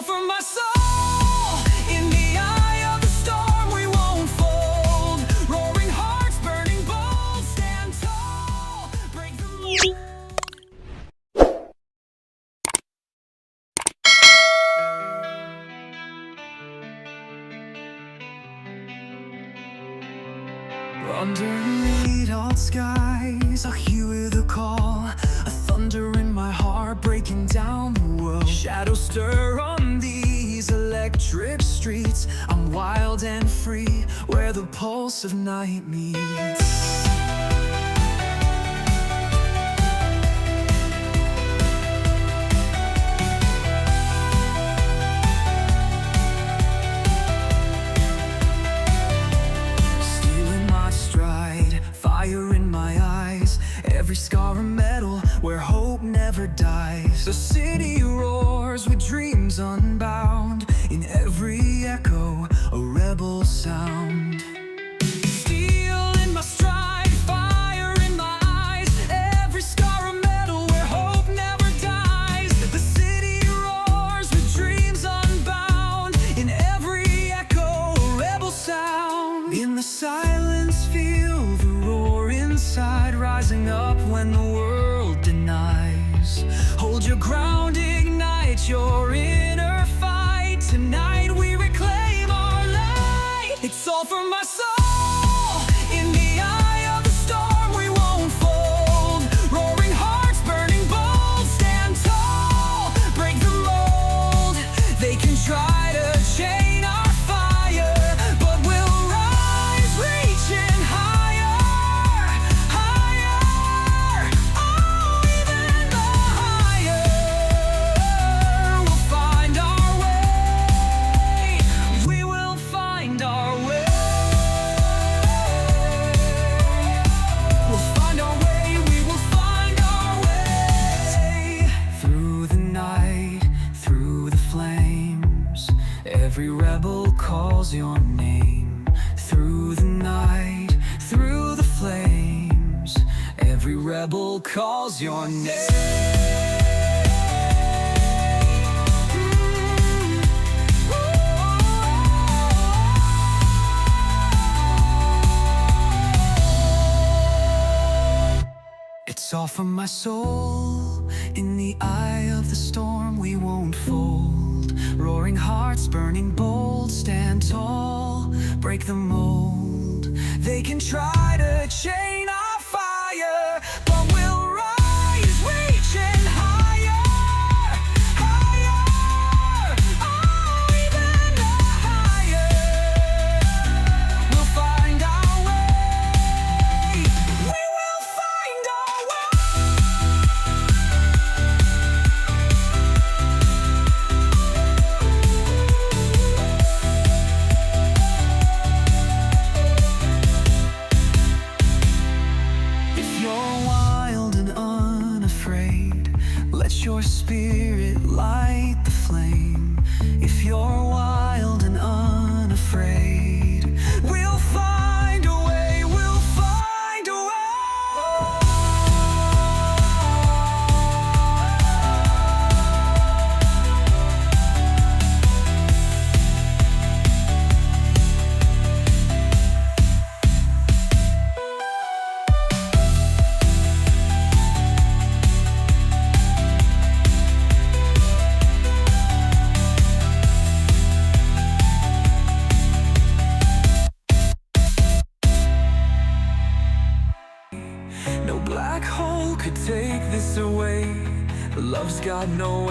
all for my soul. In the eye of the storm we won't fold. Roaring hearts, burning bold, stand tall. Break the mold. Underneath all skies, I hear the call, a thunder in my heart breaking down the world. Shadows stir on these electric streets. I'm wild and free, where the pulse of night meets. Fire in my eyes, every scar a medal where hope never dies. The city roars with dreams unbound, in every echo a rebel sound. Steel in my stride, fire in my eyes, every scar a medal where hope never dies. The city roars with dreams unbound, in every echo a rebel sound. In the silence feel the roar inside, rising up when the world denies. Hold your ground, ignite your inner fight. Tonight we reclaim our light. It's all for my soul. In the eye of the storm we won't fold. Roaring hearts, burning bold, stand tall. Break the mold. They can try to chain our fire, but we'll rise, reaching higher, higher. Oh, even the higher. We'll find our way. We will find our way. We'll find our way. We will find our way. Through the night, through the flames, every rebel calls your name. Through the night, through the flames, every rebel calls your name. It's all for my soul. In the eye of the storm we won't fold. Roaring hearts, burning bold, stand tall. Break the mold. They can try to chain our fire, but we'll rise, reaching higher, higher. Oh, even higher. We'll find our way. We will find our If you're wild and unafraid, let your spirit light the flame. If you're wild and unafraid, we'll find a way, we'll find a way. No black hole could take this away. Love's got no